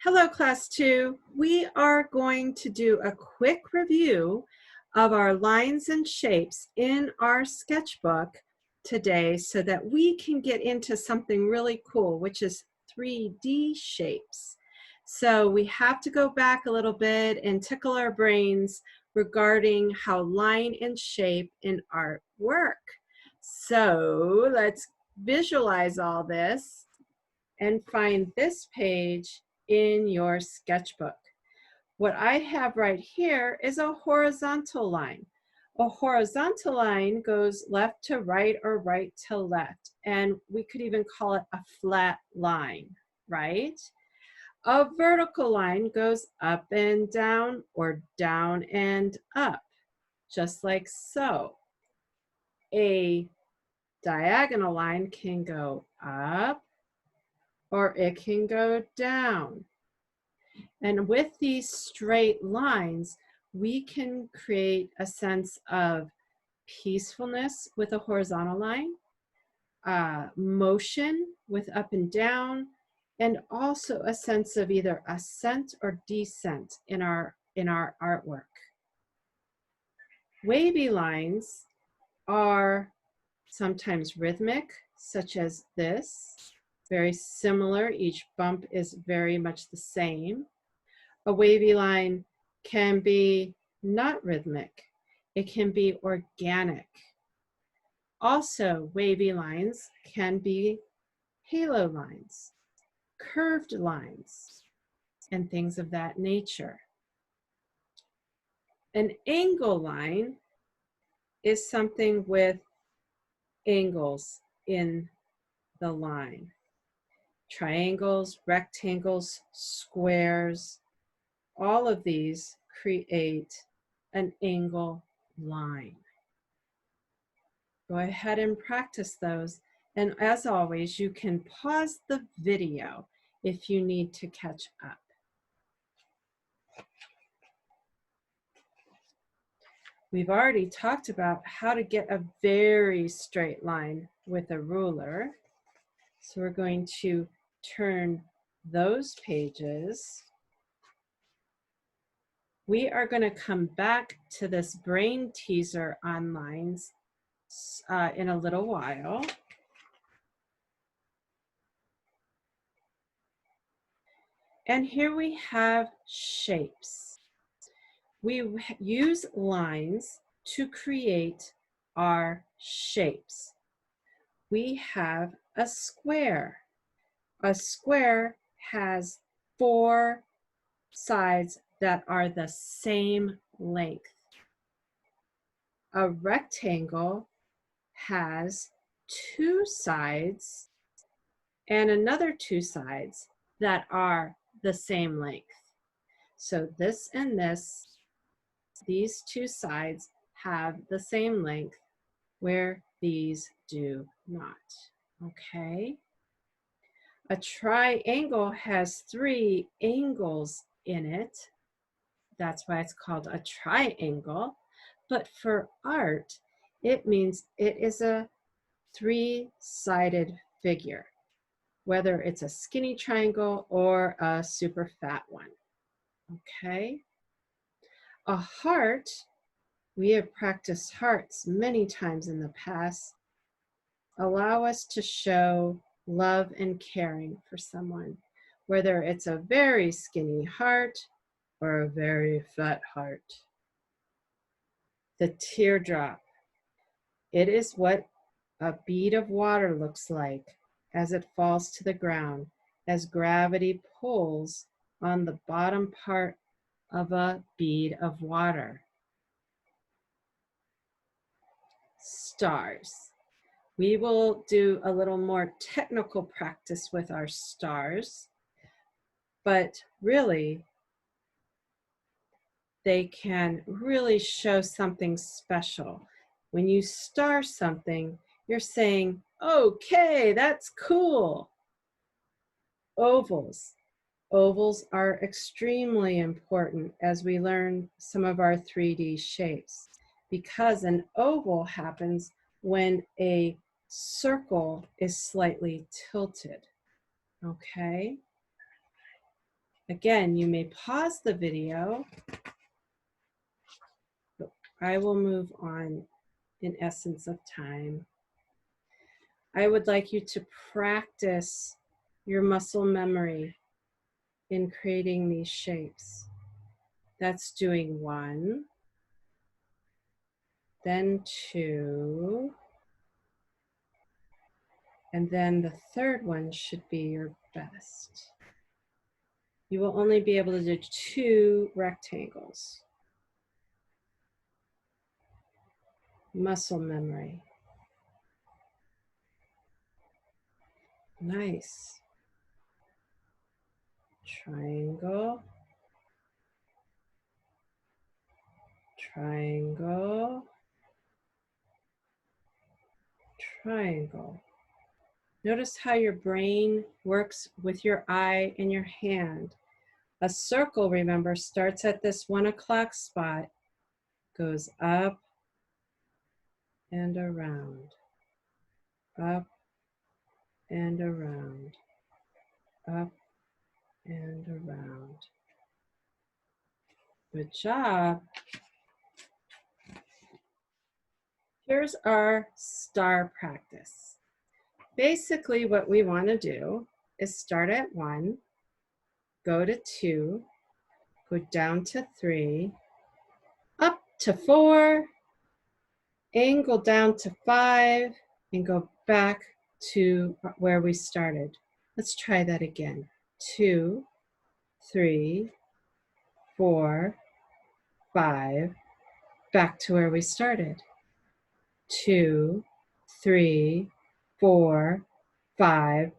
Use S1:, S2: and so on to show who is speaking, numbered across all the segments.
S1: Hello, Class 2. We are going to do a quick review of our lines and shapes in our sketchbook today so that we can get into something really cool, which is 3D shapes. So we have to go back a little bit and tickle our brains regarding how line and shape in art work. So let's visualize all this and find this page in your sketchbook. What I have right here is a horizontal line. A horizontal line goes left to right or right to left, and we could even call it a flat line, right? A vertical line goes up and down or down and up, just like so. A diagonal line can go up or it can go down. And with these straight lines, we can create a sense of peacefulness with a horizontal line, motion with up and down, and also a sense of either ascent or descent in our artwork. Wavy lines are sometimes rhythmic, such as this. Very similar, each bump is very much the same. A wavy line can be not rhythmic. It can be organic. Also, wavy lines can be halo lines, curved lines, and things of that nature. An angle line is something with angles in the line. Triangles, rectangles, squares, all of these create an angle line. Go ahead and practice those. And as always, you can pause the video if you need to catch up. We've already talked about how to get a very straight line with a ruler. So we're going to turn those pages. We are going to come back to this brain teaser on lines in a little while. And here we have shapes. We use lines to create our shapes. We have a square. A square has 4 sides that are the same length. A rectangle has 2 sides and another 2 sides that are the same length. So this and this, these 2 sides have the same length where these do not, okay? A triangle has 3 angles in it. That's why it's called a triangle. But for art, it means it is a 3-sided figure, whether it's a skinny triangle or a super fat one, okay? A heart, we have practiced hearts many times in the past, allow us to show love and caring for someone, whether it's a very skinny heart or a very fat heart. The teardrop, it is what a bead of water looks like as it falls to the ground, as gravity pulls on the bottom part of a bead of water. Stars. We will do a little more technical practice with our stars, but really, they can really show something special. When you star something, you're saying, okay, that's cool. Ovals. Ovals are extremely important as we learn some of our 3D shapes, because an oval happens when a circle is slightly tilted, okay? Again, you may pause the video, but I will move on in essence of time. I would like you to practice your muscle memory in creating these shapes. That's doing 1, then 2, and then the third one should be your best. You will only be able to do 2 rectangles. Muscle memory. Nice. Triangle. Triangle. Triangle. Notice how your brain works with your eye and your hand. A circle, remember, starts at this 1 o'clock spot, goes up and around, up and around, up and around. Good job. Here's our star practice. Basically, what we want to do is start at 1, go to 2, go down to 3, up to 4, angle down to 5, and go back to where we started. Let's try that again. 2, 3, 4, 5, back to where we started. 2, 3, 4, 5,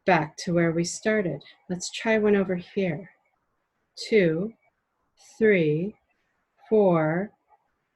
S1: back to where we started. Let's try one over here. 2, 3, 4,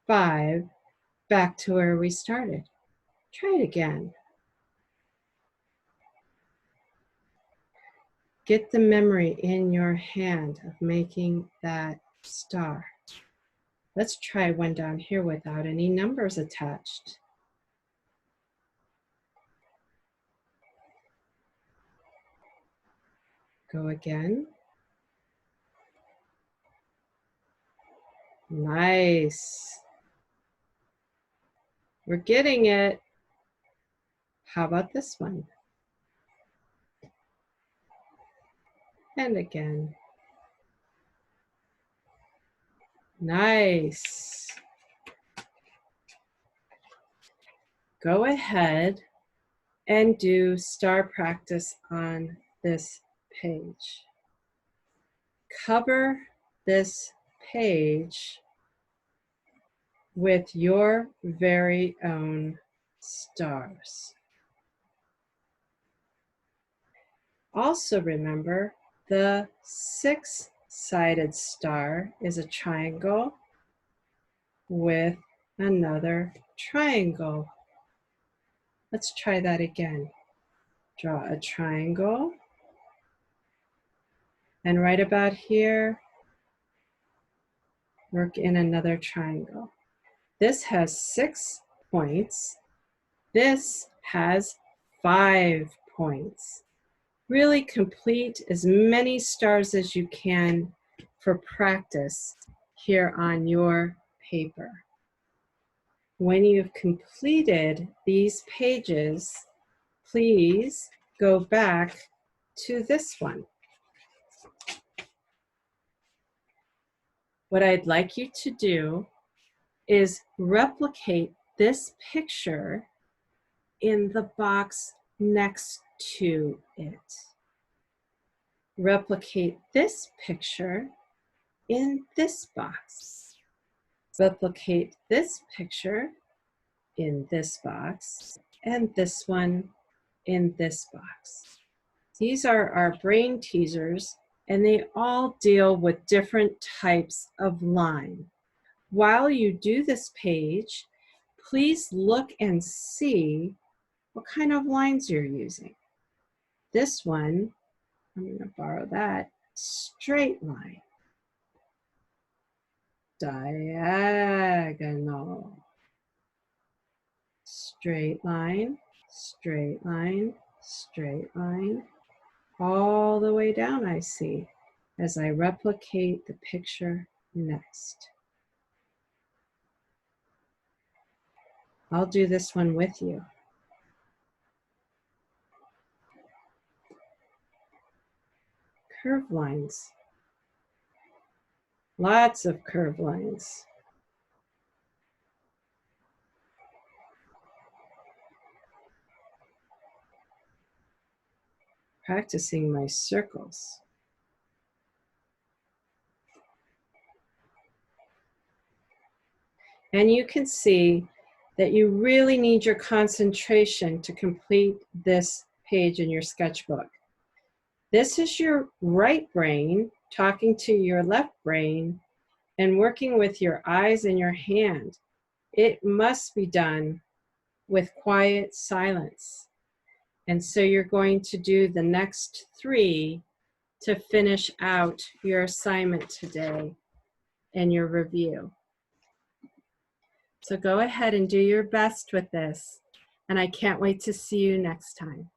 S1: 5, back to where we started. Try it again. Get the memory in your hand of making that star. Let's try one down here without any numbers attached. Go again. Nice. We're getting it. How about this one? And again. Nice. Go ahead and do star practice on this page. Cover this page with your very own stars. Also remember, the 6-sided star is a triangle with another triangle. Let's try that again. Draw a triangle, and right about here, work in another triangle. This has 6 points. This has 5 points. Really complete as many stars as you can for practice here on your paper. When you've completed these pages, please go back to this one. What I'd like you to do is replicate this picture in the box next to it. Replicate this picture in this box. Replicate this picture in this box, and this one in this box. These are our brain teasers, and they all deal with different types of line. While you do this page, please look and see what kind of lines you're using. This one, I'm going to borrow that, straight line. Diagonal. Straight line, straight line, straight line. All the way down, I see. as I replicate the picture next. I'll do this one with you. Curved lines. Lots of curved lines. Practicing my circles. And you can see that you really need your concentration to complete this page in your sketchbook. This is your right brain talking to your left brain and working with your eyes and your hand. It must be done with quiet silence. And so you're going to do the next 3 to finish out your assignment today and your review. So go ahead and do your best with this, and I can't wait to see you next time.